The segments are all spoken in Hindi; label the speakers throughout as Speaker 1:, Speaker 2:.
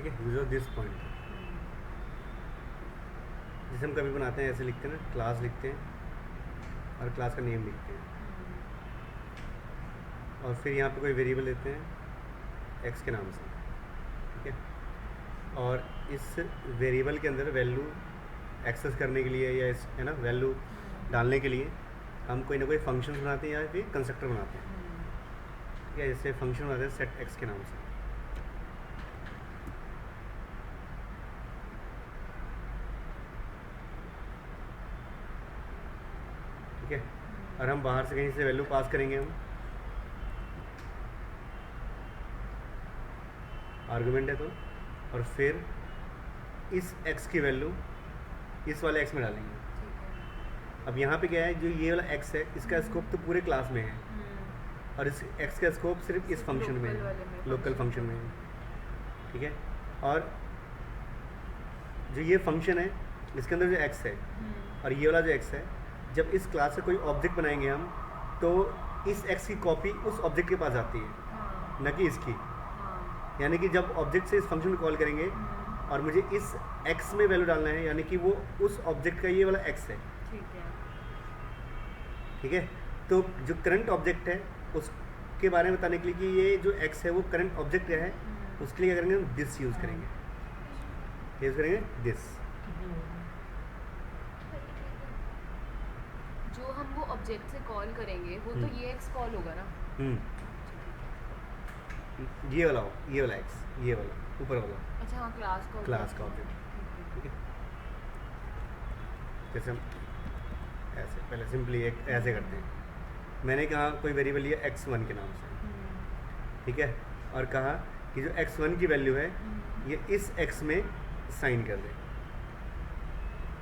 Speaker 1: ठीक है, यूज ऑफ दिस पॉइंट। जैसे हम कभी बनाते हैं ऐसे लिखते हैं ना, क्लास लिखते हैं और क्लास का नेम लिखते हैं, और फिर यहाँ पे कोई वेरिएबल लेते हैं एक्स के नाम से, ठीक है, और इस वेरिएबल के अंदर वैल्यू एक्सेस करने के लिए या इस है ना वैल्यू डालने के लिए हम कोई ना कोई फंक्शन बनाते हैं या फिर कंस्ट्रक्टर बनाते हैं, ठीक है। जैसे फंक्शन बनाते हैं सेट एक्स के नाम से, ठीक है, और हम बाहर से कहीं से वैल्यू पास करेंगे, हम आर्गुमेंट है तो, और फिर इस x की वैल्यू इस वाले x में डालेंगे। अब यहाँ पे क्या है, जो ये वाला x है इसका स्कोप तो पूरे क्लास में है, और इस x का स्कोप सिर्फ इस फंक्शन में है, लोकल फंक्शन में है, ठीक है। और जो ये फंक्शन है इसके अंदर जो x है और ये वाला जो x है, जब इस क्लास से कोई ऑब्जेक्ट बनाएंगे हम तो इस x की कॉपी उस ऑब्जेक्ट के पास आती है, न कि इसकी। यानी कि जब ऑब्जेक्ट से इस फंक्शन को कॉल करेंगे और मुझे इस x में वैल्यू डालना है, यानी कि वो उस ऑब्जेक्ट का ये वाला x है, ठीक है। तो जो करंट ऑब्जेक्ट है उसके बारे में बताने के लिए कि ये जो x है वो करंट ऑब्जेक्ट है, उसके लिए क्या करेंगे, हम दिस यूज़ करेंगे, यूज़ करेंगे दिस।
Speaker 2: जो हम वो ऑब्जेक्ट से कॉल करेंगे वो तो ये एक्स कॉल होगा ना।
Speaker 1: ये वाला हो, ये वाला x, ये वाला ऊपर वाला,
Speaker 2: अच्छा हाँ,
Speaker 1: क्लास का ऑब्जेक्ट, ठीक है। जैसे हम ऐसे पहले सिंपली एक ऐसे करते हैं, मैंने कहा कोई वेरिएबल लिया x1 के नाम से, ठीक है, और कहा कि जो x1 की वैल्यू है ये इस x में साइन कर दे,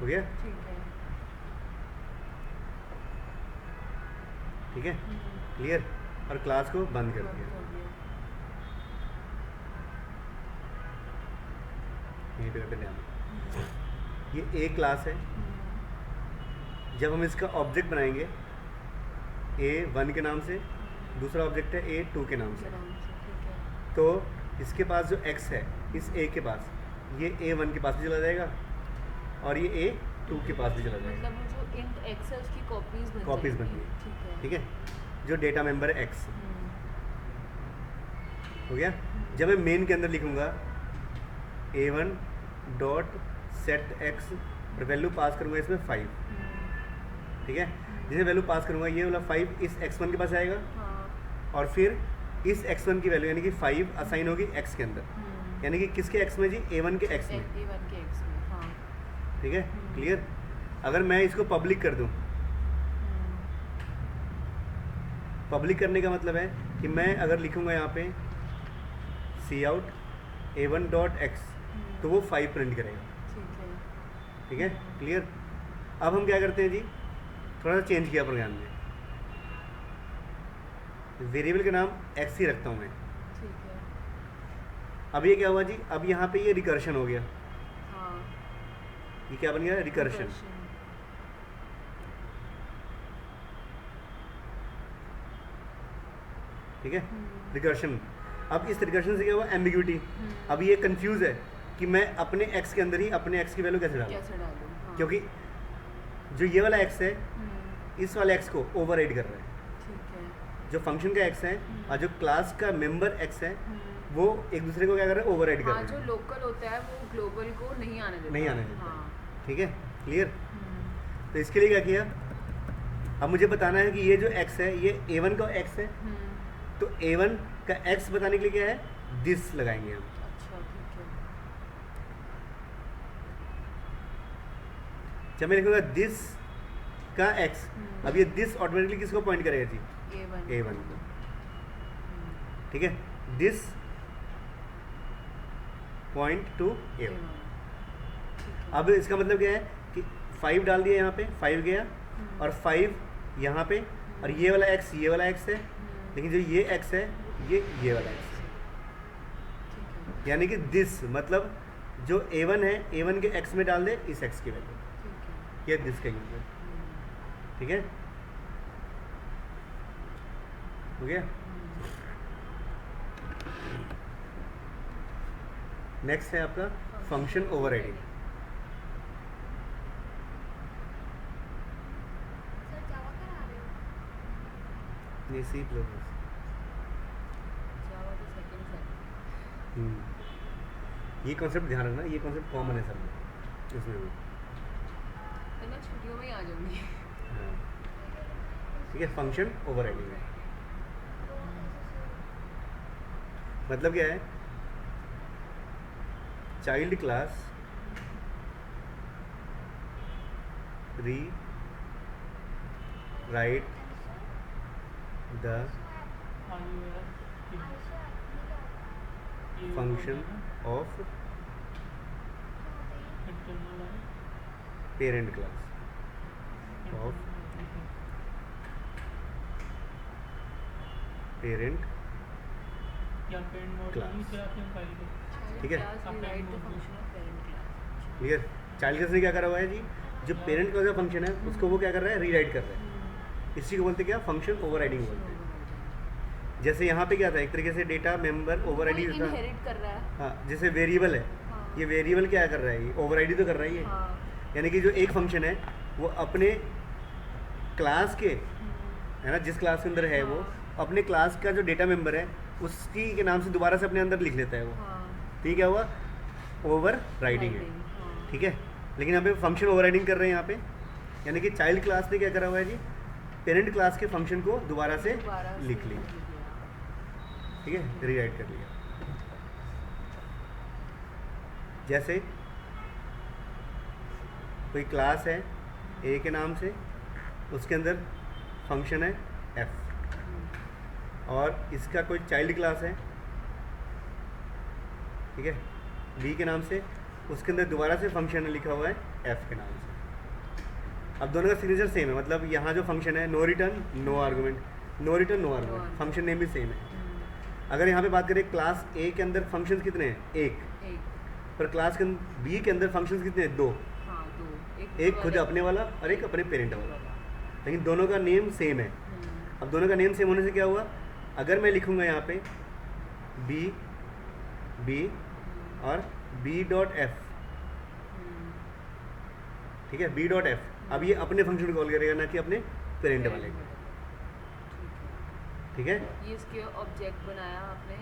Speaker 1: हो गया, ठीक है, क्लियर। और क्लास को बंद कर दिया, यहीं पे ध्यान। ये ए क्लास है, जब हम इसका ऑब्जेक्ट बनाएंगे A1 के नाम से, दूसरा ऑब्जेक्ट है A2 के नाम से, तो इसके पास जो x है इस A के पास, ये A1 के पास भी चला जाएगा और ये A2 के पास भी चला जाएगा,
Speaker 2: मतलब जो int x है उसकी
Speaker 1: कॉपीज बन गई, ठीक है, जो डेटा मेंबर है x, हो गया। जब मैं मेन के अंदर लिखूंगा A1 डॉट सेट x और वैल्यू पास करूंगा इसमें 5, ठीक है, जिसे वैल्यू पास करूंगा ये वाला 5 इस x1 के पास आएगा, और फिर इस x1 की वैल्यू यानी कि 5 असाइन होगी x के अंदर, यानी कि किसके x में जी, A1 के x में, ठीक है, क्लियर। अगर मैं इसको पब्लिक कर दूं, पब्लिक करने का मतलब है कि मैं अगर लिखूंगा यहाँ पे cout A1 डॉट x तो वो 5 प्रिंट करेगा, ठीक है, क्लियर। अब हम क्या करते हैं जी, थोड़ा सा चेंज किया प्रोग्राम में, वेरिएबल का नाम x ही रखता हूँ मैं, अब ये क्या हुआ जी, अब यहाँ पे ये रिकर्शन हो गया, ये क्या बन गया, रिकर्शन, ठीक है, रिकर्शन। अब इस रिकर्शन से क्या हुआ, एम्बिग्यूटी। अब ये कंफ्यूज है कि मैं अपने x के अंदर ही अपने x की वैल्यू कैसे डालूं, क्योंकि जो ये वाला x है इस वाले x को ओवरराइड कर रहा है, जो फंक्शन का x है और जो क्लास का मेंबर x है वो एक दूसरे को क्या कर रहे हैं, ओवरराइड कर रहे हैं।
Speaker 2: जो लोकल होता है वो ग्लोबल को नहीं आने देता,
Speaker 1: ठीक है, क्लियर। तो इसके लिए क्या किया, अब मुझे बताना है कि ये जो x है ये A1 का x है, तो A1 का x बताने के लिए क्या है, दिस लगाएंगे हम, जब मैं लिखूंगा दिस का x, अब ये दिस ऑटोमेटिकली किसको पॉइंट करेगा जी, A1 को, ठीक है, दिस पॉइंट टू A1। अब इसका मतलब क्या है कि 5 डाल दिया यहाँ पे, 5 गया और 5 यहाँ पे, और ये वाला x ये वाला x है, लेकिन जो ये x है ये वाला x है, यानी कि दिस मतलब जो A1 है A1 के x में डाल दे इस x की वैल्यू, ये दिस का यूज है, ठीक है, हो गया। नेक्स्ट है आपका फंक्शन ओवरराइडिंग।
Speaker 3: सर जावा करा रहे हो?
Speaker 1: ये सी प्लस प्लस।
Speaker 2: जावा तो सेकंड सेट।
Speaker 1: ये कॉन्सेप्ट ध्यान रखना, ये कॉन्सेप्ट कॉमन है सब में इसमें भी।
Speaker 2: तो मैं छुट्टियों में ही आ जाऊंगी।
Speaker 1: हाँ ठीक है, फंक्शन ओवरराइडिंग है मतलब क्या है, चाइल्ड क्लास री right the function of parent class of parent class. ठीक है। क्लियर। चाइल्ड क्लास ने क्या करा हुआ है जी, जो पेरेंट क्लास का फंक्शन है उसको वो क्या कर रहा है, रीराइट कर रहा है। इसी को बोलते क्या, फंक्शन ओवरराइडिंग बोलते हैं। जैसे यहाँ पे क्या था, एक तरीके से डेटा मेंबर ओवरराइडिंग था।
Speaker 2: इनहेरिट कर रहा है।
Speaker 1: हाँ, जैसे वेरिएबल है,
Speaker 2: हाँ।
Speaker 1: ये वेरिएबल क्या कर रहा है, ये ओवरराइड तो कर रहा है ये।
Speaker 2: हाँ।
Speaker 1: यानी कि जो एक फंक्शन है वो अपने क्लास के, है ना, जिस क्लास के अंदर है वो अपने क्लास का जो डेटा मेंबर है उसकी के नाम से दोबारा से अपने अंदर लिख लेता है वो।
Speaker 2: हाँ।
Speaker 1: ठीक है, हुआ ओवर राइडिंग है।
Speaker 2: हाँ।
Speaker 1: ठीक है, लेकिन यहाँ पे फंक्शन ओवर राइडिंग कर रहे हैं यहाँ पे, यानी कि चाइल्ड क्लास ने क्या करा हुआ है जी, पेरेंट क्लास के फंक्शन को दोबारा से लिख लिया। ठीक है, रीराइट कर लिया। जैसे कोई क्लास है ए के नाम से, उसके अंदर फंक्शन है एफ, और इसका कोई चाइल्ड क्लास है, ठीक है, बी के नाम से, उसके अंदर दोबारा से फंक्शन लिखा हुआ है एफ के नाम से। अब दोनों का सिग्नेचर सेम है, मतलब यहाँ जो फंक्शन है no return no argument, no return no argument, function name भी सेम है। अगर यहाँ पे बात करें क्लास ए के अंदर फंक्शंस कितने हैं, एक, पर क्लास के बी के अंदर फंक्शंस कितने हैं, दो।
Speaker 2: हाँ, दो।
Speaker 1: एक खुद अपने वाला और एक अपने पेरेंट वाला, लेकिन दोनों का नेम सेम है। अब दोनों का नेम सेम होने से क्या हुआ, अगर मैं लिखूँगा यहाँ पे बी बी और बी डॉट एफ, ठीक है, बी डॉट एफ, अब ये अपने फंक्शन को कॉल करेगा ना कि अपने पेरेंट वाले को। ठीक है,
Speaker 2: ये इसके ऑब्जेक्ट बनाया आपने,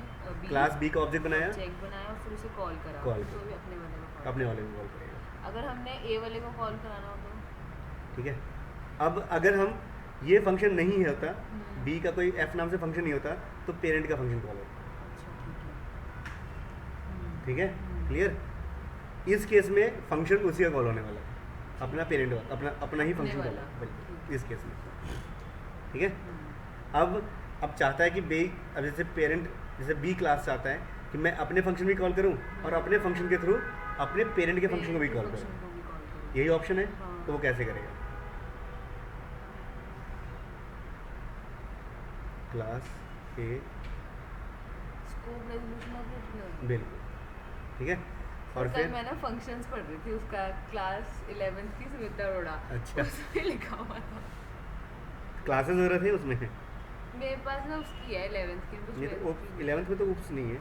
Speaker 1: क्लास बी का ऑब्जेक्ट बनाया,
Speaker 2: ऑब्जेक्ट बनाया और फिर उसे कॉल करा,
Speaker 1: कॉल
Speaker 2: तो भी अपने वाले को call
Speaker 1: अपने वाले को कॉल करेगा।
Speaker 2: अगर हमने ए वाले को कॉल कराना हो तो
Speaker 1: ठीक है, अब अगर हम ये फंक्शन नहीं होता, बी का कोई एफ नाम से फंक्शन नहीं होता, तो पेरेंट का फंक्शन कॉल होता।
Speaker 2: अच्छा,
Speaker 1: ठीक है, क्लियर। इस केस में फंक्शन उसी का कॉल होने वाला है, अपना पेरेंट वाला, अपना ही फंक्शन कॉल है बिल्कुल इस केस में। ठीक है, अब चाहता है कि बी, अब जैसे पेरेंट, जैसे बी क्लास चाहता है कि मैं अपने फंक्शन भी कॉल करूं और अपने फंक्शन के थ्रू अपने पेरेंट के फंक्शन को भी कॉल करूं, यही ऑप्शन है। तो वो कैसे करेगा, class A,
Speaker 2: scope resolution of
Speaker 1: बिल्कुल। ठीक है, और
Speaker 2: कल
Speaker 1: फिर
Speaker 2: मैं ना फंक्शंस पढ़ रही थी, उसका क्लास 11th की सुमित्रा अरोड़ा,
Speaker 1: अच्छा,
Speaker 2: उसमें लिखा हुआ था।
Speaker 1: क्लासेस वगैरह थे उसमें।
Speaker 2: मेरे पास ना उसकी है 11th की, कुछ
Speaker 1: ये तो 11th में तो उप्स नहीं है,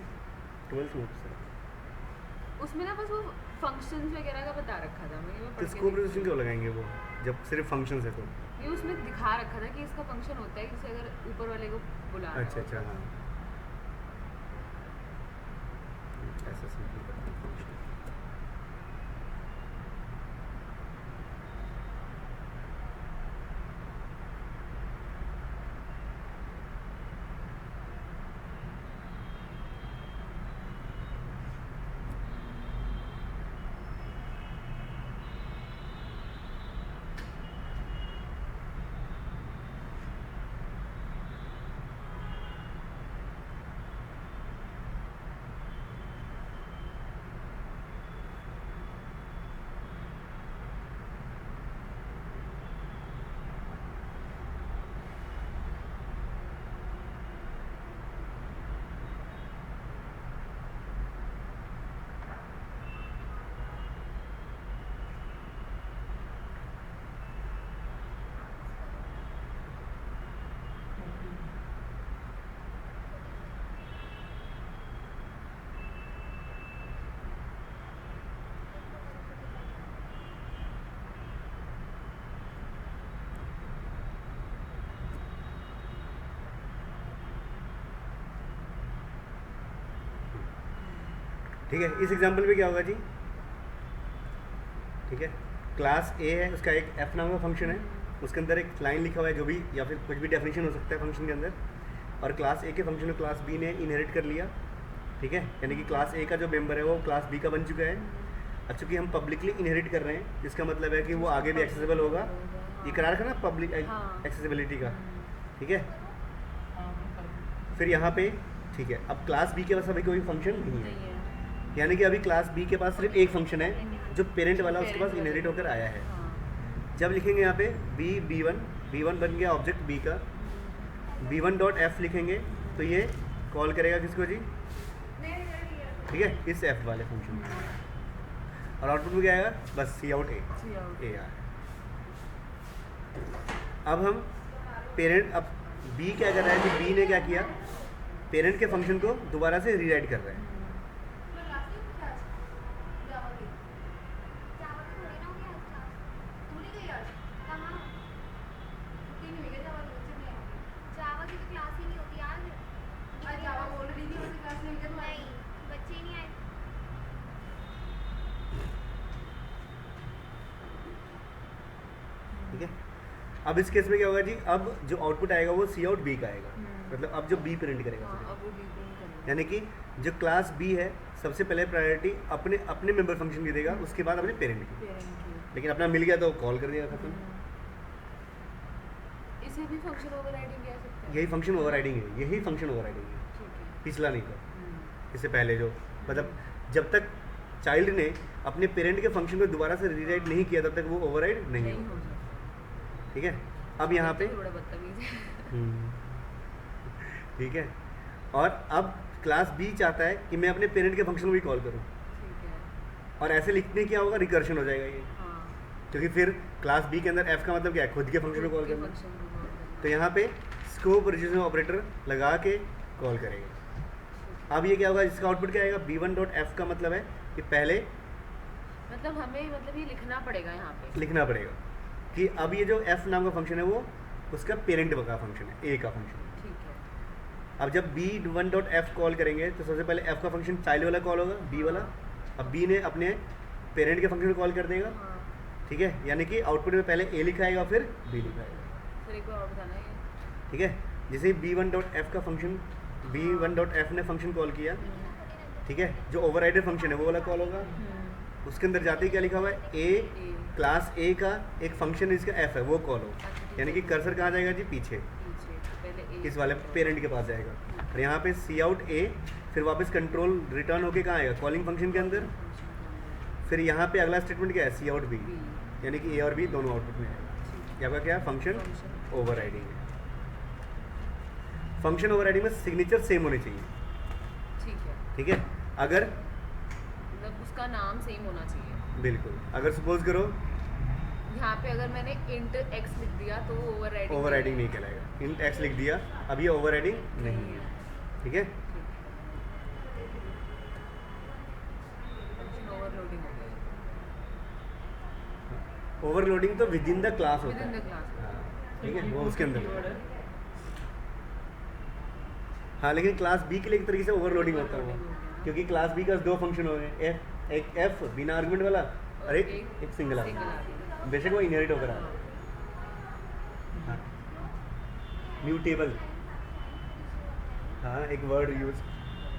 Speaker 1: 12th में उप्स है।
Speaker 2: उसमें ना बस वो फंक्शंस वगैरह का बता रखा था, मैं वो
Speaker 1: तो
Speaker 2: पढ़ के
Speaker 1: स्कोप
Speaker 2: देखी।
Speaker 1: रेजोल्यूशन क्यों लगाएंगे वो, जब सिर्फ फंक्शंस है तो।
Speaker 2: ये उसमें दिखा रखा था कि इसका फंक्शन होता है, जैसे अगर ऊपर वाले को बुलाना
Speaker 1: अच्छा
Speaker 2: हो
Speaker 1: अच्छा,
Speaker 2: तो।
Speaker 1: हाँ, ऐसा सिंपल करते हैं function। ठीक है, इस एग्जांपल में क्या होगा जी, ठीक है, क्लास ए है, उसका एक एफ नाम का फंक्शन है, उसके अंदर एक लाइन लिखा हुआ है जो भी, या फिर कुछ भी डेफिनेशन हो सकता है फंक्शन के अंदर, और क्लास ए के फंक्शन को क्लास बी ने इनहेरिट कर लिया। ठीक है, यानी कि क्लास ए का जो मेंबर है वो क्लास बी का बन चुका है। अब चूँकि हम पब्लिकली इनहेरिट कर रहे हैं, इसका मतलब है कि वो आगे भी एक्सेसिबल होगा। ये करा रखा ना पब्लिक एक्सेसिबिलिटी का। ठीक है, फिर यहाँ पे ठीक है, अब क्लास बी के पास अभी कोई फंक्शन नहीं है, यानी कि अभी क्लास बी के पास सिर्फ एक फंक्शन है जो पेरेंट वाला उसके पास इनहेरिट होकर आया है। जब लिखेंगे यहाँ पे बी वन बन गया ऑब्जेक्ट बी का, b1 डॉट एफ लिखेंगे तो ये कॉल करेगा किसको जी, ठीक है, इस एफ वाले फंक्शन को, और आउटपुट में क्या आएगा, बस सी आउट ए आर। अब हम पेरेंट, अब बी क्या कर रहा है कि बी ने क्या किया, पेरेंट के फंक्शन को दोबारा से रीराइट कर रहा है। ठीक है, अब इस केस में क्या होगा जी, अब जो आउटपुट आएगा वो सी आउट बी का आएगा, मतलब अब जो बी प्रिंट करेगा, यानी कि जो क्लास बी है सबसे पहले प्रायोरिटी अपने अपने मेंबर फंक्शन की देगा, उसके बाद अपने पेरेंट की। लेकिन अपना मिल गया तो कॉल कर दिया, खत्म।
Speaker 2: इसे भी फंक्शन ओवरराइडिंग कह सकते हैं।
Speaker 1: यही फंक्शन ओवरराइडिंग है, यही फंक्शन ओवरराइडिंग है, पिछला नहीं था। इससे पहले जो, मतलब जब तक चाइल्ड ने अपने पेरेंट के फंक्शन को दोबारा से रीराइट नहीं किया तब तक वो ओवरराइड नहीं होगा। ठीक है, अब यहाँ पे ठीक है, और अब क्लास बी चाहता है कि मैं अपने पेरेंट के फंक्शन को भी कॉल करूँ, और ऐसे लिखने क्या होगा, रिकर्शन हो जाएगा ये, क्योंकि फिर क्लास बी के अंदर एफ का मतलब क्या है, खुद के फंक्शन को कॉल करना। तो यहाँ पे स्कोप रिलेशनशिप ऑपरेटर लगा के कॉल करेगा। अब ये क्या होगा, इसका आउटपुट क्या आएगा, b1 डॉट एफ का मतलब है कि पहले
Speaker 2: मतलब हमें मतलब ये लिखना पड़ेगा, यहाँ पे
Speaker 1: लिखना पड़ेगा कि अब ये जो एफ नाम का फंक्शन है वो उसका पेरेंट का फंक्शन है, ए का फंक्शन।
Speaker 2: ठीक है,
Speaker 1: अब जब b1 डॉट एफ कॉल करेंगे तो सबसे पहले एफ का फंक्शन चाइल्ड वाला कॉल होगा, बी वाला। अब बी ने अपने पेरेंट के फंक्शन को कॉल कर देगा। ठीक है, यानी कि आउटपुट में पहले ए लिखाएगा फिर बी लिखाएगा।
Speaker 2: फिर एक बार और बताना है।
Speaker 1: ठीक है, जैसे b1 डॉट एफ का फंक्शन, b1 डॉट एफ ने फंक्शन कॉल किया, ठीक है, जो ओवरराइडर फंक्शन है वो वाला कॉल होगा। उसके अंदर जाते ही क्या लिखा हुआ है, ए क्लास ए का एक फंक्शन इसका एफ है वो कॉल हो, यानी कि कर्सर कहाँ जाएगा जी, पीछे इस वाले पेरेंट के पास जाएगा, और यहाँ पे सी आउट ए, फिर वापस कंट्रोल रिटर्न होके कहाँ आएगा, कॉलिंग फंक्शन के अंदर। फिर यहाँ पे अगला स्टेटमेंट क्या है, सी आउट बी, यानी कि ए और बी दोनों आउटपुट में है। ये आपका क्या है, फंक्शन ओवरराइडिंग है। फंक्शन ओवरराइडिंग में सिग्नेचर सेम होनी चाहिए।
Speaker 2: ठीक है,
Speaker 1: ठीक है, अगर
Speaker 2: मतलब उसका नाम सेम होना चाहिए।
Speaker 1: बिल्कुल, अगर सपोज करो
Speaker 2: यहाँ पे अगर मैंने इंट एक्स लिख दिया तो वो
Speaker 1: ओवरराइडिंग नहीं कहलाएगा। इंट एक्स लिख दिया, अब ये ओवरराइडिंग नहीं है। ठीक है,
Speaker 2: ओवरलोडिंग हो गया।
Speaker 1: ओवरलोडिंग तो विद इन द क्लास होता
Speaker 2: Within
Speaker 1: है।
Speaker 2: the class।
Speaker 1: हाँ, ठीक है, वो उसके अंदर। हाँ, लेकिन क्लास बी के लिए एक तरीके से ओवरलोडिंग होता है वो, क्योंकि क्लास बी का दो फंक्शन हो गए, एक एफ बिना आर्गुमेंट वाला और एक सिंगल आर्गुमेंट, बेशक वो इनहेरिट होकर आ रहा है। हाँ, म्यूटेबल, हाँ एक वर्ड यूज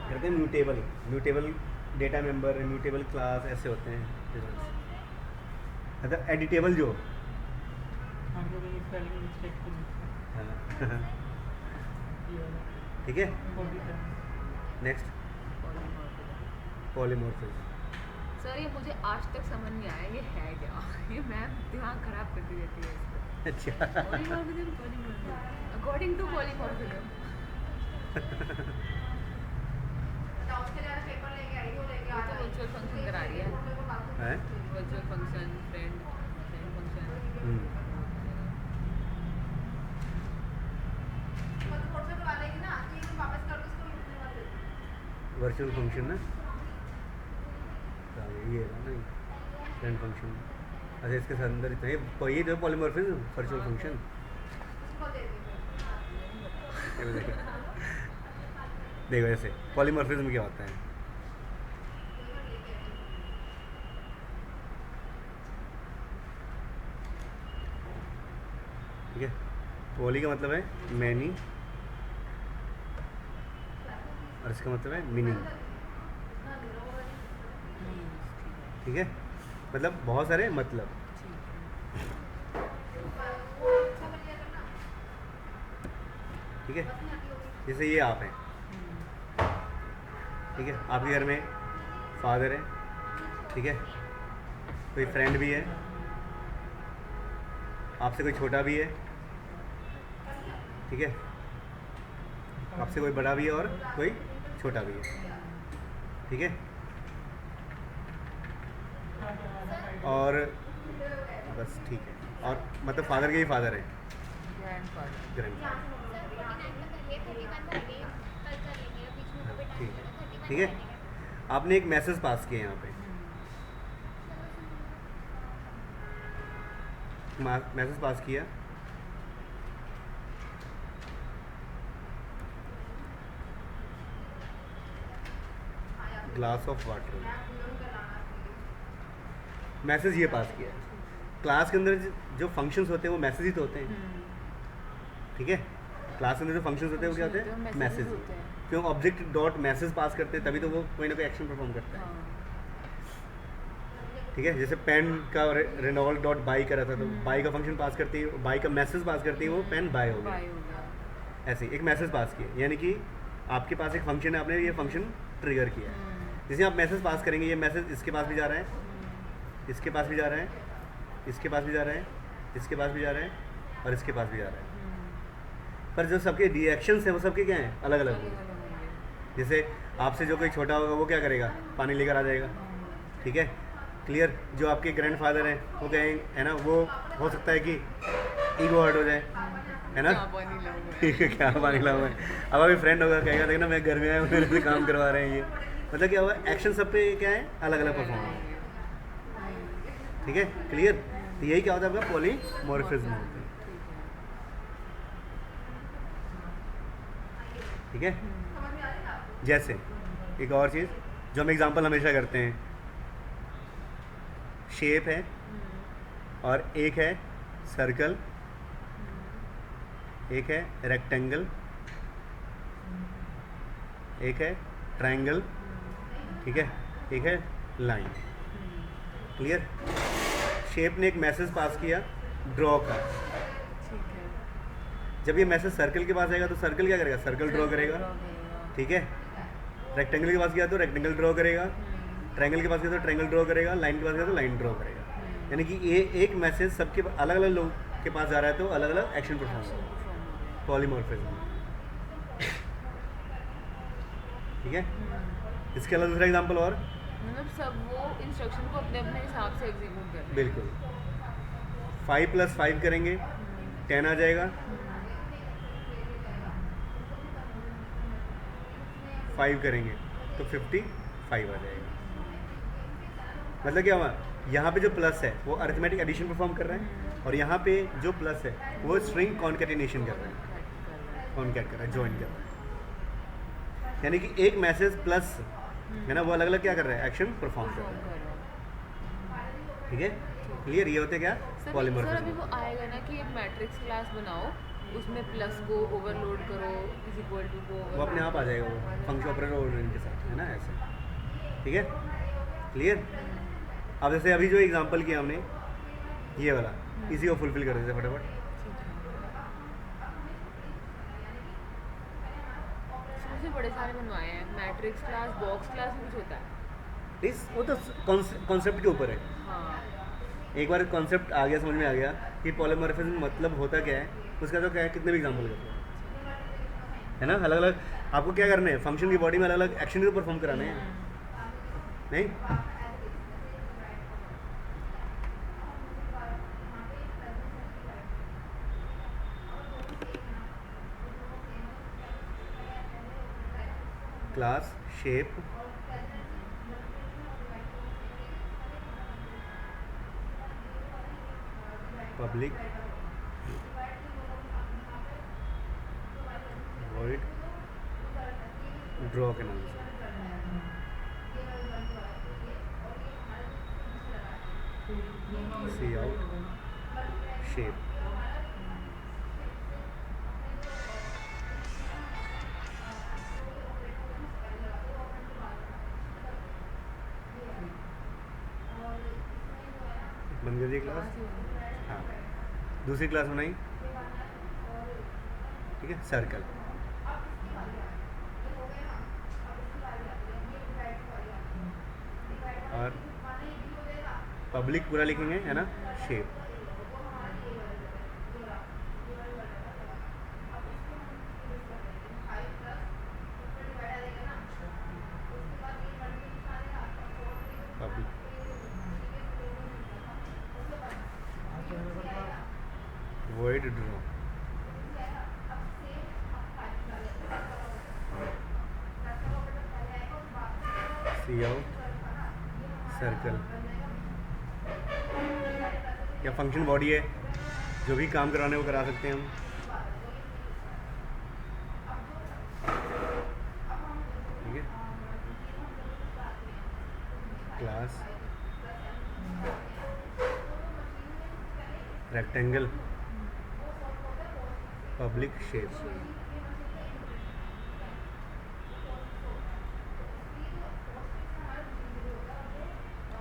Speaker 1: करते हैं, mutable. Mutable data member, mutable class, ऐसे होते हैं। अच्छा, एडिटेबल जो, हाँ ठीक है, नेक्स्ट पॉलीमॉर्फिज्म।
Speaker 2: सर ये मुझे आज तक समझ नहीं आया ये है क्या। ये मैम दिमाग खराब करती रहती है इसको।
Speaker 1: अच्छा,
Speaker 2: पॉलीमॉर्फिज्म अकॉर्डिंग टू पॉलीमॉर्फिज्म। वो तो वर्चुअल फंक्शन करा रही है,
Speaker 1: है
Speaker 2: virtual function, friend function.
Speaker 1: Virtual function ना, ये है ना फ्रेंड फंक्शन। अच्छा, इसके अंदर इतना ये जो पॉलीमॉर्फिज्म वर्चुअल फंक्शन। देखो ऐसे पॉलीमॉर्फिज्म क्या होता है, ठीक है, पॉली का मतलब है मैनी और इसका मतलब है मीनिंग। ठीक है, मतलब बहुत सारे मतलब। ठीक है, जैसे ये आप हैं, ठीक है, आपके घर में फादर है, ठीक है, कोई फ्रेंड भी है, आपसे कोई छोटा भी है, ठीक है, आपसे कोई बड़ा भी है और कोई छोटा भी है, ठीक है, और बस ठीक है, और मतलब फादर के ही फादर है, ग्रैंड
Speaker 3: सर 49 का कर लिए 31 कर लिए कल कर लेंगे बीच में कोई टाइम
Speaker 1: ठीक है,
Speaker 3: लगा 31
Speaker 1: ठीक है।
Speaker 3: कर लेंगे।
Speaker 1: आपने एक मैसेज पास किया यहाँ पे, मैसेज पास किया, ग्लास ऑफ वाटर, मैसेज ये पास किया। क्लास के अंदर जो फंक्शंस होते हैं वो मैसेज ही तो होते हैं, ठीक है, क्लास के अंदर जो फंक्शंस होते हैं वो क्या होते हैं, मैसेज। क्यों ऑब्जेक्ट डॉट मैसेज पास करते हैं तभी तो वो कोई ना कोई एक्शन परफॉर्म करता है। ठीक है, जैसे पेन का रेनॉल्ड डॉट बाई करा था तो बाई का फंक्शन पास करती है, बाई का मैसेज पास करती है, वो पेन बाय हो गया। ऐसे ही एक मैसेज पास किया, यानी कि आपके पास एक फंक्शन है, आपने ये फंक्शन ट्रिगर किया है। जैसे आप मैसेज पास करेंगे, ये मैसेज इसके पास भी जा रहा है, इसके पास भी जा रहा है, इसके पास भी जा रहा है, इसके पास भी जा रहा है और इसके पास भी जा रहा है। पर जो सबके रिएक्शंस हैं वो सबके क्या हैं, अलग अलग हैं। जैसे आपसे जो कोई छोटा होगा वो क्या करेगा, पानी लेकर आ जाएगा, ठीक है, क्लियर। जो आपके ग्रैंडफादर हैं वो कहेंगे, है ना, वो हो सकता है कि ईगो हर्ट हो जाए, है ना, ठीक है, क्या पानी लाऊं मैं। अब अभी फ्रेंड होगा कहेगा देखना मैं घर में आया हूँ, मेरे से काम करवा रहे हैं ये, मतलब क्या हुआ, एक्शन सब पे क्या है, अलग अलग परफॉर्म। ठीक है, क्लियर। तो यही क्या होता है आपका पॉलीमॉर्फिज्म होता है। ठीक है, जैसे एक और चीज़ जो हम एग्जांपल हमेशा करते हैं, शेप है और एक है सर्कल, एक है रेक्टेंगल, एक है ट्रायंगल, ठीक है, एक है लाइन। क्लियर। शेप ने एक मैसेज पास किया ड्रॉ का, जब ये मैसेज सर्कल के पास आएगा तो सर्कल क्या करेगा, सर्कल ड्रॉ करेगा, ठीक है। रेक्टेंगल के पास गया तो रेक्टेंगल ड्रॉ करेगा, ट्रायंगल के पास गया तो ट्रायंगल ड्रॉ करेगा, लाइन के पास गया तो लाइन ड्रॉ करेगा। यानी कि ये एक मैसेज सबके अलग अलग लोग के पास जा रहा है तो अलग अलग एक्शन परफॉर्म होगा, पॉलीमॉर्फिज्म। ठीक है, इसके अलावा दूसरा एग्जांपल और,
Speaker 2: मतलब सब वो इंस्ट्रक्शन को अपने अपने हिसाब से एग्जीक्यूट कर रहे हैं।
Speaker 1: बिल्कुल 5 + 5 करेंगे 10 आ जाएगा, 5 करेंगे तो 55 आ जाएगा। मतलब क्या हुआ, यहाँ पे जो प्लस है वो अरिथमेटिक एडिशन परफॉर्म कर रहा है और यहाँ पे जो प्लस है वो स्ट्रिंग कॉन्केटिनेशन कर रहा है, कॉन्कैट कर रहा है, ज्वाइन कर रहा है। यानी कि एक मैसेज प्लस है ना, वो अलग अलग क्या कर रहा है, एक्शन परफॉर्म कर रहा है। ठीक है, क्लियर। ये होते क्या,
Speaker 2: सर अभी
Speaker 1: पॉलीमॉर्फिज्म।
Speaker 2: वो आएगा ना कि एक मैट्रिक्स क्लास बनाओ, उसमें प्लस को ओवरलोड करो इज इक्वल टू को,
Speaker 1: वो अपने आप आ जाएगा, वो फंक्शन ऑपरेटर ओवरलोडिंग के साथ, है ना, ऐसे। ठीक है, क्लियर। अब जैसे अभी जो एग्जांपल किया हमने ये वाला, इसी को फुलफिल कर देते फटाफट।
Speaker 2: मुझे बड़े सारे बनवाए हैं, मैट्रिक्स क्लास, बॉक्स क्लास भी कुछ होता है।
Speaker 1: इस वो तो कॉन्सेप्ट के ऊपर है।
Speaker 2: हाँ
Speaker 1: एक बार कॉन्सेप्ट आ गया, समझ में आ गया कि पॉलीमॉर्फिज्म मतलब होता क्या है, उसका तो क्या है, कितने भी एग्जांपल करते हैं, है ना, अलग अलग आपको क्या करना है, फंक्शन की बॉडी में अलग अलग एक्शन को परफॉर्म कराने हैं, नहीं। Class, shape, public, void, draw canal, C out, shape. बंद कर दी क्लास। हाँ, दूसरी क्लास बनाई, ठीक है, सर्कल। और पब्लिक पूरा लिखेंगे, है ना, शेप। पब्लिक void draw, सी आउट सर्कल। या फंक्शन बॉडी है, जो भी काम कराने वो करा सकते हैं हम। ठीक है, क्लास रेक्टेंगल पब्लिक शेप।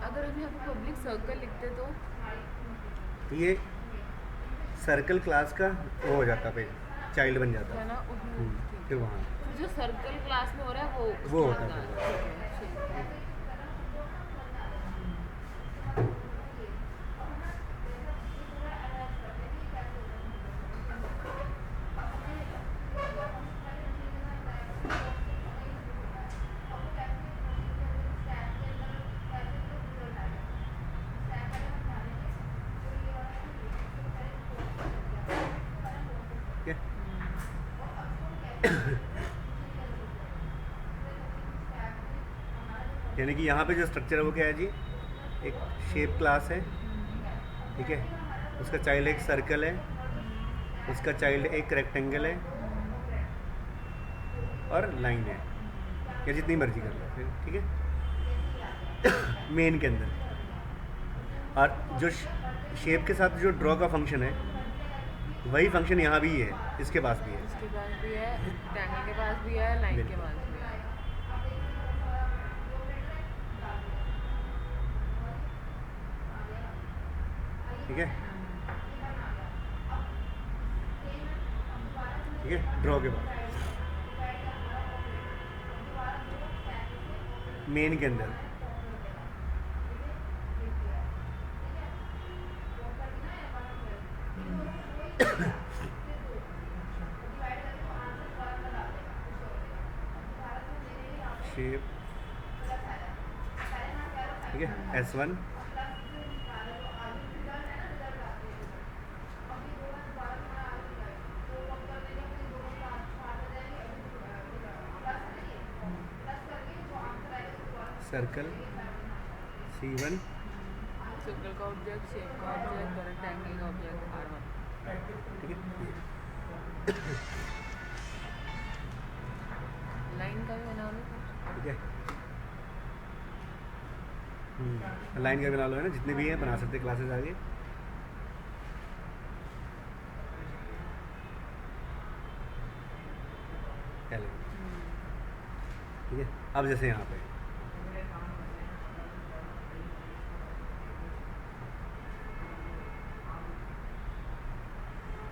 Speaker 2: अगर हम यहाँ पे पब्लिक सर्कल लिखते तो
Speaker 1: ये सर्कल क्लास का वो हो जाता पे, चाइल्ड बन जाता।
Speaker 2: है ना,
Speaker 1: फिर वहाँ
Speaker 2: जो सर्कल क्लास में हो रहा है
Speaker 1: वो
Speaker 2: उसके
Speaker 1: होता
Speaker 2: बाद
Speaker 1: है।
Speaker 2: ठीक है, ठीक है।
Speaker 1: ठीक है। यानी कि यहाँ पे जो स्ट्रक्चर है वो क्या है जी, एक शेप क्लास है, ठीक है, उसका चाइल्ड एक सर्कल है, उसका चाइल्ड एक रेक्टेंगल है और लाइन है, या जितनी मर्जी कर लो फिर, ठीक है। मेन के अंदर और जो शेप के साथ जो ड्रॉ का फंक्शन है वही फंक्शन यहाँ भी है, इसके पास भी है।
Speaker 2: इसके पास भी है, रेक्टेंगल के पास भी है, लाइन के
Speaker 1: बिल्कुल।
Speaker 2: पास भी है।
Speaker 1: ठीक है, ठीक है, ड्रॉ के बाद मेन के अंदर शेप, ठीक है, S1 सर्कल C1,
Speaker 2: सर्कल का ऑब्जेक्ट, शेप का ऑब्जेक्ट, रेक्टेंगल का ऑब्जेक्ट R1।
Speaker 1: ठीक है।
Speaker 2: लाइन का भी बना लो कुछ।
Speaker 1: ठीक है, लाइन का बना लो, है ना, जितने भी हैं बना सकते क्लासेस आगे। पहले, ठीक है, अब जैसे यहाँ पे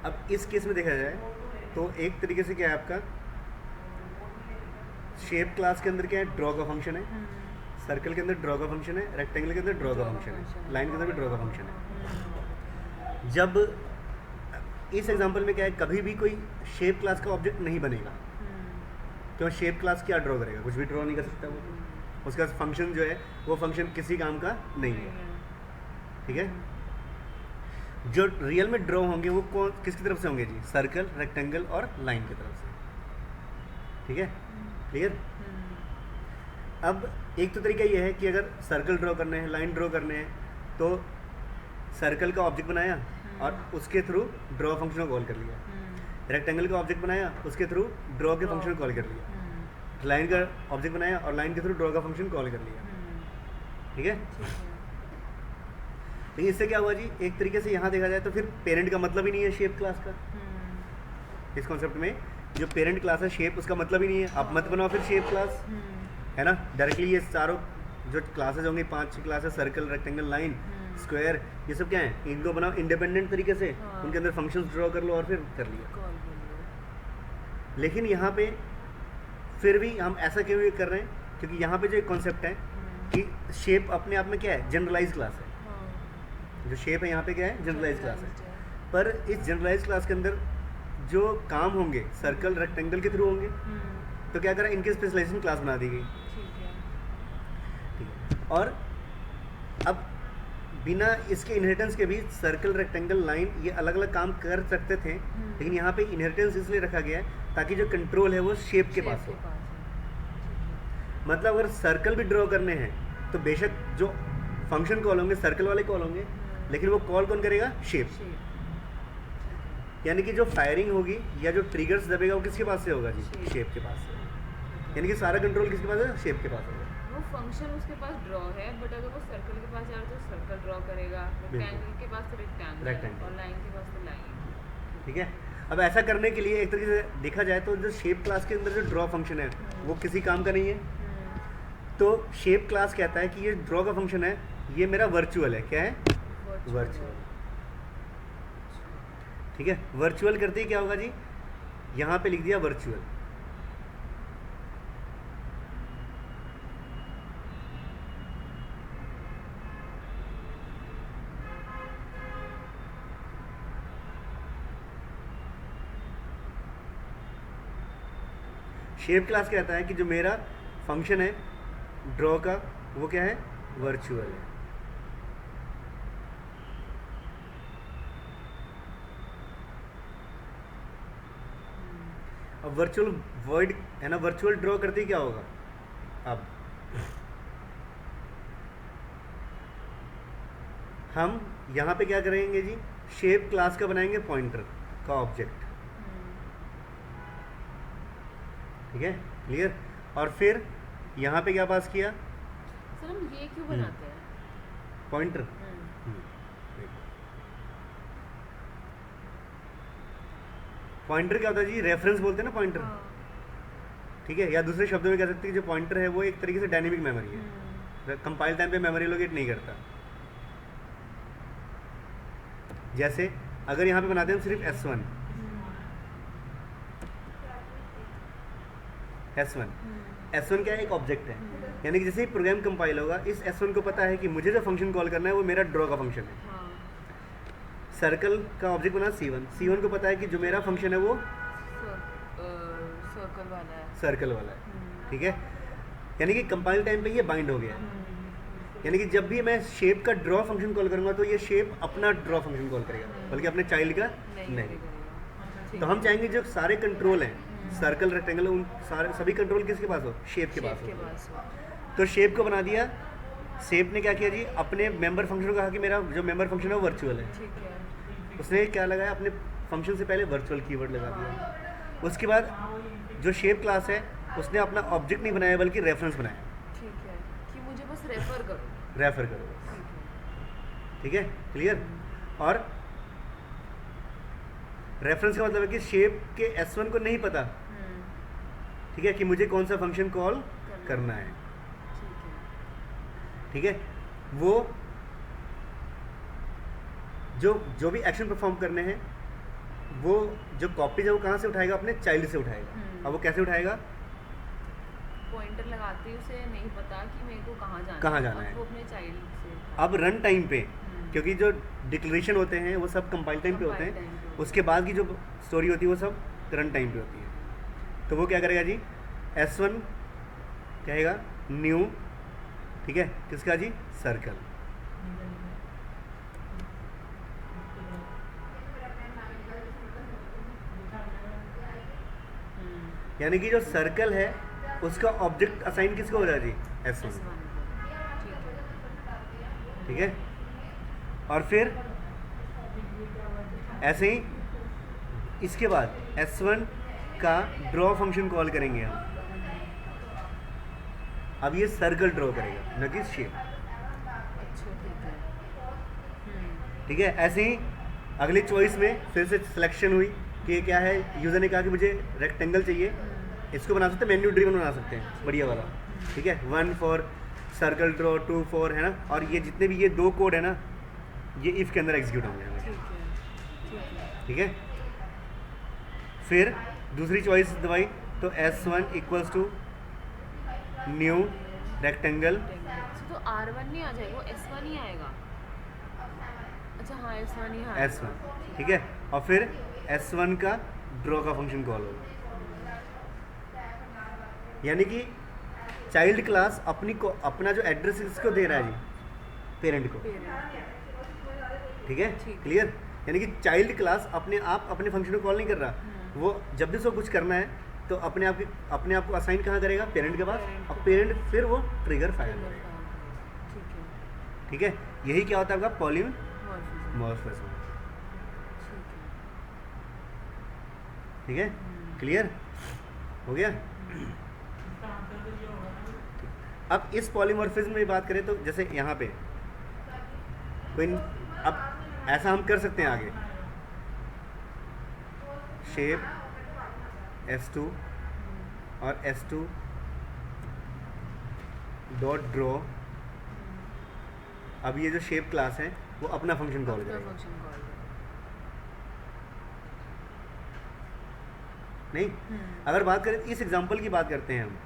Speaker 1: अब इस केस में देखा जाए तो एक तरीके से क्या है आपका, शेप क्लास के अंदर क्या है, ड्रॉ का फंक्शन है, सर्कल के अंदर ड्रॉ का फंक्शन है, रेक्टेंगल के अंदर ड्रॉ का फंक्शन है, लाइन के अंदर भी ड्रॉ का फंक्शन है। जब इस एग्जांपल में क्या है, कभी भी कोई शेप क्लास का ऑब्जेक्ट नहीं बनेगा, क्यों, शेप क्लास क्या ड्रॉ करेगा, कुछ भी ड्रॉ नहीं कर सकता वो, उसका फंक्शन जो है वो फंक्शन किसी काम का नहीं है। ठीक है, जो रियल में ड्रॉ होंगे वो कौन किसकी तरफ से होंगे जी, सर्कल, रेक्टेंगल और लाइन की तरफ से। ठीक है, क्लियर। अब एक तो तरीका ये है कि अगर सर्कल ड्रॉ करने हैं, लाइन ड्रॉ करने हैं, तो सर्कल का ऑब्जेक्ट बनाया और उसके थ्रू ड्रॉ फंक्शन को कॉल कर लिया, रेक्टेंगल का ऑब्जेक्ट बनाया उसके थ्रू ड्रॉ के फंक्शन को कॉल कर लिया, लाइन का ऑब्जेक्ट बनाया और लाइन के थ्रू ड्रॉ का फंक्शन कॉल कर लिया। ठीक है, लेकिन इससे क्या हुआ जी, एक तरीके से यहाँ देखा जाए तो फिर पेरेंट का मतलब ही नहीं है शेप क्लास का। इस कॉन्सेप्ट में जो पेरेंट क्लास है शेप, उसका मतलब ही नहीं है, आप मत बनाओ फिर शेप क्लास, है ना। डायरेक्टली ये चारों जो क्लासेज होंगे, 5-6 classes, circle, rectangle, line, square, ये सब क्या है, इनको बनाओ इंडिपेंडेंट तरीके से,
Speaker 2: हाँ।
Speaker 1: उनके अंदर फंक्शंस ड्रॉ कर लो और फिर कर लिया।
Speaker 2: कॉल कर लो।
Speaker 1: लेकिन यहाँ पे फिर भी हम ऐसा क्यों कर रहे हैं, क्योंकि यहाँ पे जो एक कॉन्सेप्ट है कि शेप अपने आप में क्या है, जनरलाइज क्लास है।
Speaker 2: हाँ।
Speaker 1: जो शेप है यहाँ पे क्या है, जनरलाइज क्लास है।
Speaker 2: Generalized है।
Speaker 1: पर इस जनरलाइज क्लास के अंदर जो काम होंगे सर्कल रेक्टेंगल के थ्रू होंगे, तो क्या करा, इनकी स्पेशलाइजेशन क्लास बना दी गई।
Speaker 2: ठीक है।
Speaker 1: ठीक है, और अब बिना इसके इनहेरिटेंस के भी सर्कल रेक्टेंगल लाइन ये अलग अलग काम कर सकते थे, लेकिन यहाँ पे इनहेरिटेंस इसलिए रखा गया है ताकि जो कंट्रोल है वो शेप के पास हो। मतलब अगर सर्कल भी ड्रॉ करने हैं तो बेशक जो फंक्शन कॉल होंगे सर्कल वाले कॉल होंगे, लेकिन वो कॉल कौन करेगा, शेप। यानी कि जो फायरिंग होगी या जो ट्रिगर्स दबेगा वो किसके पास से होगा जी, शेप के पास से। यानी कि सारा कंट्रोल किसके पास है, शेप के पास होगा।
Speaker 2: वो फंक्शन उसके पास ड्रॉ है, बट अगर वो सर्कल के पास जा रहा है तो सर्कल ड्रॉ करेगा, रेक्टेंगल के पास तो रेक्टेंगल, और लाइन के पास तो लाइन।
Speaker 1: ठीक है, अब ऐसा करने के लिए एक तरीके से देखा जाए तो जो शेप क्लास के अंदर जो ड्रॉ फंक्शन है वो किसी काम का नहीं है। तो शेप क्लास कहता है कि ये ड्रॉ का फंक्शन है, ये मेरा वर्चुअल है। क्या है, वर्चुअल। ठीक है, वर्चुअल करते ही क्या होगा जी, यहाँ पे लिख दिया वर्चुअल। शेप क्लास कहता है कि जो मेरा फंक्शन है ड्रॉ का वो क्या है, वर्चुअल है। अब वर्चुअल वर्ड है ना, वर्चुअल ड्रॉ करते ही क्या होगा, अब हम यहाँ पे क्या करेंगे जी, शेप क्लास का बनाएंगे पॉइंटर का ऑब्जेक्ट। ठीक है, क्लियर। और फिर यहाँ पे क्या पास किया,
Speaker 2: सर हम ये क्यों बनाते हैं,
Speaker 1: पॉइंटर। पॉइंटर क्या होता है जी, रेफरेंस बोलते हैं ना पॉइंटर। ठीक है, या दूसरे शब्दों में कह सकते हैं कि जो पॉइंटर है वो एक तरीके से डायनेमिक मेमोरी है, कंपाइल टाइम पे मेमोरी लोकेट नहीं करता। जैसे अगर यहाँ पे बनाते हैं हम सिर्फ S1, S1 क्या है, एक ऑब्जेक्ट है। यानी कि जैसे ही प्रोग्राम कंपाइल होगा, इस S1 को पता है कि मुझे जो फंक्शन कॉल करना है वो मेरा ड्रॉ का फंक्शन है। सर्कल का ऑब्जेक्ट बना C1 को पता है कि जो मेरा फंक्शन है वो सर्कल वाला है। ठीक है, यानी कि कंपाइल टाइम पे ये बाइंड हो गया। यानी कि जब भी मैं शेप का ड्रॉ फंक्शन कॉल करूंगा तो ये शेप अपना ड्रॉ फंक्शन कॉल करेगा, बल्कि अपने चाइल्ड का नहीं। तो हम चाहेंगे जो सारे कंट्रोल हैं सर्कल रेक्टेंगल, उन सारे सभी कंट्रोल किसके पास हो, शेप के पास हो। तो शेप को बना दिया, शेप ने क्या किया जी, अपने मेंबर फंक्शन को कहा कि मेरा जो मेंबर फंक्शन है वो वर्चुअल है। उसने क्या लगाया, अपने फंक्शन से पहले वर्चुअल कीवर्ड लगा दिया। उसके बाद जो शेप क्लास है उसने अपना ऑब्जेक्ट नहीं बनाया बल्कि रेफरेंस बनाया।
Speaker 2: ठीक है, कि मुझे बस रेफर करो।
Speaker 1: ठीक है, क्लियर। और रेफरेंस का मतलब है कि शेप के S1 को नहीं पता, ठीक है, कि मुझे कौन सा फंक्शन कॉल करना है। ठीक है, वो जो भी एक्शन परफॉर्म करने हैं वो जो कॉपीज है वो कहाँ से उठाएगा, अपने चाइल्ड से उठाएगा। अब वो कैसे उठाएगा,
Speaker 2: पॉइंटर लगाते ही उसे नहीं पता कि मेरे को
Speaker 1: कहाँ जाना है।
Speaker 2: वो अपने चाइल्ड से।
Speaker 1: अब रन टाइम पे, क्योंकि जो डिक्लेरेशन होते हैं वो सब कंपाइल टाइम पे होते हैं, उसके बाद की जो स्टोरी होती है वो सब रन टाइम पे होती है। तो वो क्या करेगा जी, S1 कहेगा न्यू, ठीक है, किसका जी, सर्कल। यानी कि जो सर्कल है उसका ऑब्जेक्ट असाइन किसको हो रहा है जी, S1। ठीक है, और फिर ऐसे ही इसके बाद S1 का ड्रॉ फंक्शन कॉल करेंगे हम। अब ये सर्कल ड्रॉ करेगा, न कि शेप। ठीक है, ऐसे ही अगली चॉइस में फिर से सिलेक्शन हुई कि क्या है, यूज़र ने कहा कि मुझे रेक्टेंगल चाहिए, इसको बना सकते हैं, मेन्यू ड्रिवन बना सकते हैं, बढ़िया वाला। ठीक है, 1 फॉर सर्कल ड्रॉ, 2 फॉर, है ना। और ये जितने भी ये 2 कोड है ना, ये इफ़ के अंदर एग्जीक्यूट होंगे।
Speaker 2: ठीक है।
Speaker 1: ठीक है, फिर दूसरी चॉइस दबाई तो S1 equals to new rectangle
Speaker 2: तो R1 नहीं आ जाएगा, वो S1 ही आएगा। अच्छा हाँ, S1 ही आएगा।
Speaker 1: S1, ठीक है, और फिर S1 का ड्रॉ का फंक्शन कॉल होगा। यानी कि चाइल्ड क्लास अपना जो एड्रेस इसको दे रहा है जी, पेरेंट को। ठीक है, क्लियर। यानी कि चाइल्ड क्लास अपने फंक्शन को कॉल नहीं कर रहा, वो जब भी उसको कुछ करना है तो अपने आप को असाइन कहाँ करेगा, पेरेंट के पास। अब पेरेंट फिर वो ट्रिगर फायर करेगा। ठीक है, यही क्या होता है आपका पॉलीमॉर्फिज्म। ठीक है, क्लियर हो गया। अब इस पॉलीमॉर्फिज्म में बात करें तो जैसे यहाँ पे कोई, अब ऐसा हम कर सकते हैं आगे, शेप S2 और S2 डॉट ड्रॉ। अब ये जो शेप क्लास है वो अपना फंक्शन कॉल करेगा। नहीं, अगर बात करें इस एग्जांपल की बात करते हैं हम,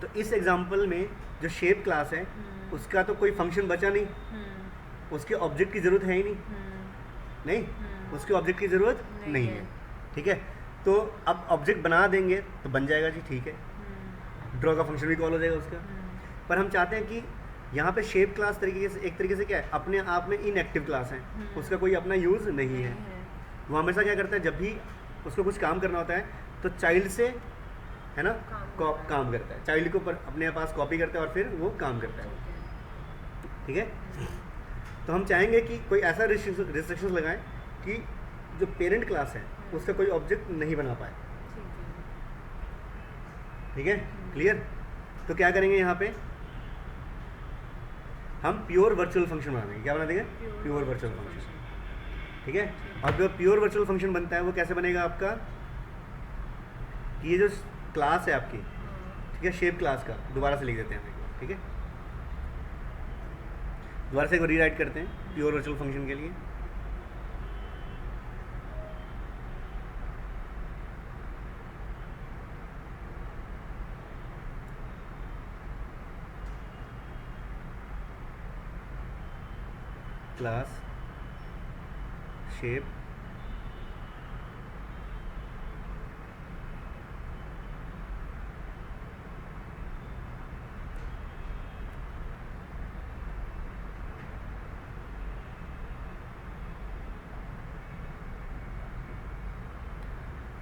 Speaker 1: तो इस एग्जांपल में जो शेप क्लास है उसका तो कोई फंक्शन बचा नहीं, उसके ऑब्जेक्ट की ज़रूरत है ही नहीं, उसके ऑब्जेक्ट की ज़रूरत नहीं है। ठीक है, तो अब ऑब्जेक्ट बना देंगे तो बन जाएगा जी, ठीक है, ड्रॉ का फंक्शन भी कॉल हो जाएगा उसका। पर हम चाहते हैं कि यहाँ पे शेप क्लास एक तरीके से क्या है, अपने आप में इनएक्टिव क्लास है, उसका कोई अपना यूज़ नहीं है। वो हमेशा क्या करता है, जब भी उसको कुछ काम करना होता है तो चाइल्ड से, है ना, काम करता है, चाइल्ड को अपने पास कॉपी करता है और फिर वो काम करता है। ठीक है, तो हम चाहेंगे कि कोई ऐसा रिस्ट्रिक्शंस लगाएं कि जो पेरेंट क्लास है उसका कोई ऑब्जेक्ट नहीं बना पाए। ठीक है, क्लियर। तो क्या करेंगे, यहाँ पे हम प्योर वर्चुअल फंक्शन बना देंगे। क्या बना देंगे, प्योर वर्चुअल फंक्शन। ठीक है, और जो प्योर वर्चुअल फंक्शन बनता है वो कैसे बनेगा आपका, कि ये जो क्लास है आपकी, ठीक है, शेप क्लास का, दोबारा से लिख देते हैं हम एक बार। ठीक है, दोबारा से रीराइट करते हैं प्योर वर्चुअल फंक्शन के लिए। क्लास शेप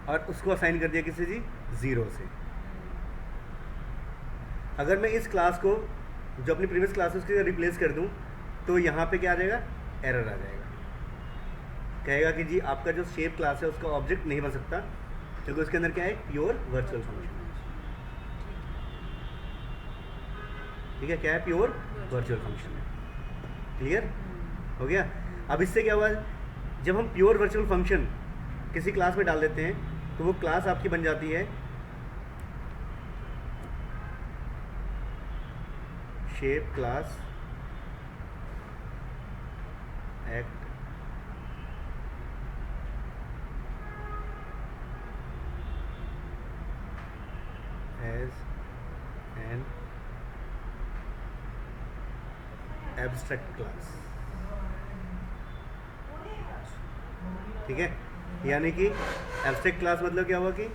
Speaker 1: और उसको असाइन कर दिया किसी जी 0 से। अगर मैं इस क्लास को जो अपनी प्रीवियस क्लास है उसके रिप्लेस कर दूं तो यहाँ पे क्या आ जाएगा, एरर आ जाएगा, कहेगा कि जी आपका जो शेप क्लास है उसका ऑब्जेक्ट नहीं बन सकता क्योंकि उसके अंदर क्या है, प्योर वर्चुअल फंक्शन। ठीक है, क्या है, प्योर वर्चुअल फंक्शन है। क्लियर हो गया। अब इससे क्या हुआ, जब हम प्योर वर्चुअल फंक्शन किसी क्लास में डाल देते हैं तो वो क्लास आपकी बन जाती है shape class act as an abstract class. ठीक है, यानी कि एब्स्ट्रैक्ट क्लास मतलब क्या हुआ कि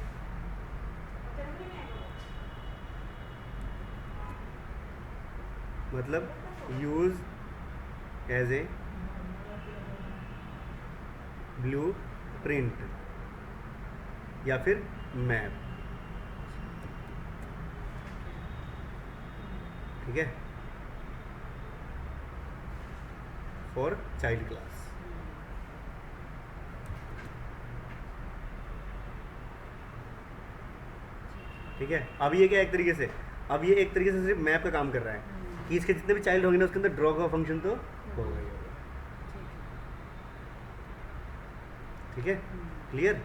Speaker 1: मतलब use as a blueprint या फिर मैप। ठीक है, फॉर चाइल्ड क्लास। ठीक है, अब ये क्या एक तरीके से, अब ये एक तरीके से सिर्फ मैप का काम कर रहा है कि इसके जितने भी चाइल्ड होंगे ना उसके अंदर ड्रॉ का फंक्शन तो होगा ही होगा। ठीक है, क्लियर।